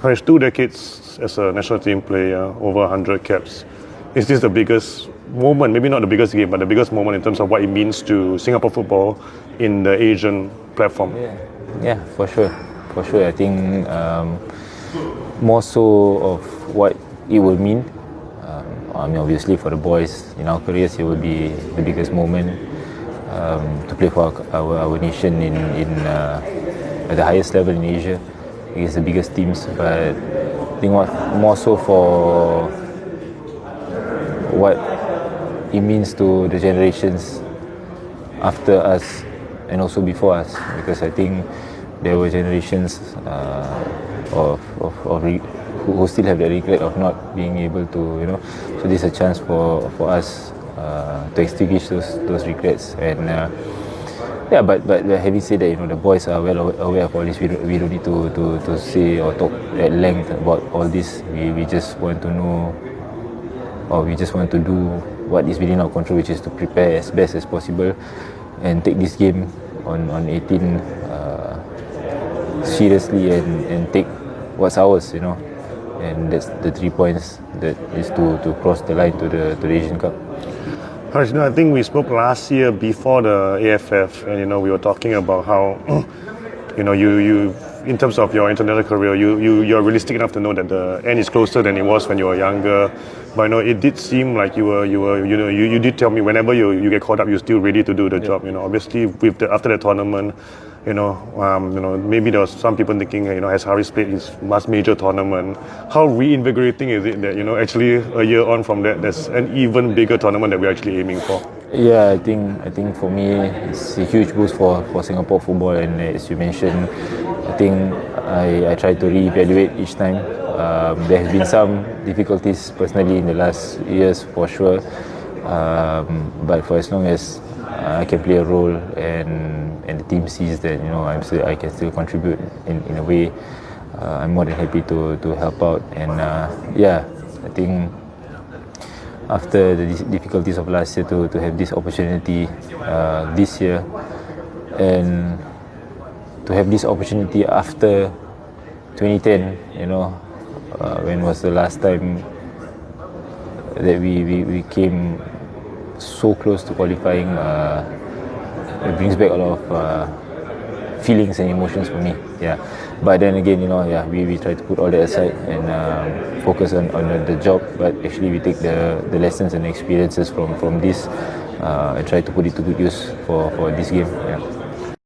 Hariss, 2 decades as a national team player, over 100 caps. Is this the biggest moment, maybe not the biggest game, but the biggest moment in terms of what it means to Singapore football in the Asian platform? Yeah, for sure. For sure, I think more so of what it will mean. I mean, obviously for the boys in our careers, it will be the biggest moment to play for our nation in at the highest level in Asia against the biggest teams. But I think more so for what it means to the generations after us and also before us, because I think there were generations who still have the regret of not being able to, so this is a chance for us to extinguish those regrets. And but having said that, the boys are well aware of all this. We don't need to say or talk at length about all this. We just want to know, or we just want to do what is within our control, which is to prepare as best as possible and take this game on 18 seriously and take what's ours, and that's the 3 points that is to cross the line to the Asian Cup. Hariss, I think we spoke last year before the AFF, and we were talking about how you in terms of your international career, you're realistic enough to know that the end is closer than it was when you were younger. But it did seem like you did tell me whenever you get caught up, you're still ready to do the job. Obviously after the tournament, maybe there was some people thinking, has Hariss played his last major tournament? How reinvigorating is it that actually a year on from that, there's an even bigger tournament that we're actually aiming for? Yeah, I think for me it's a huge boost for Singapore football, and as you mentioned, I think I try to reevaluate each time. There have been some difficulties personally in the last years for sure, but for as long as I can play a role and the team sees that I can still contribute in a way, I'm more than happy to help out. And I think after the difficulties of last year to have this opportunity this year, and to have this opportunity after 2010, when was the last time that we came so close to qualifying, it brings back a lot of feelings and emotions for me. But then again, we try to put all that aside and focus on the job, but actually we take the lessons and experiences from this and try to put it to good use for this game.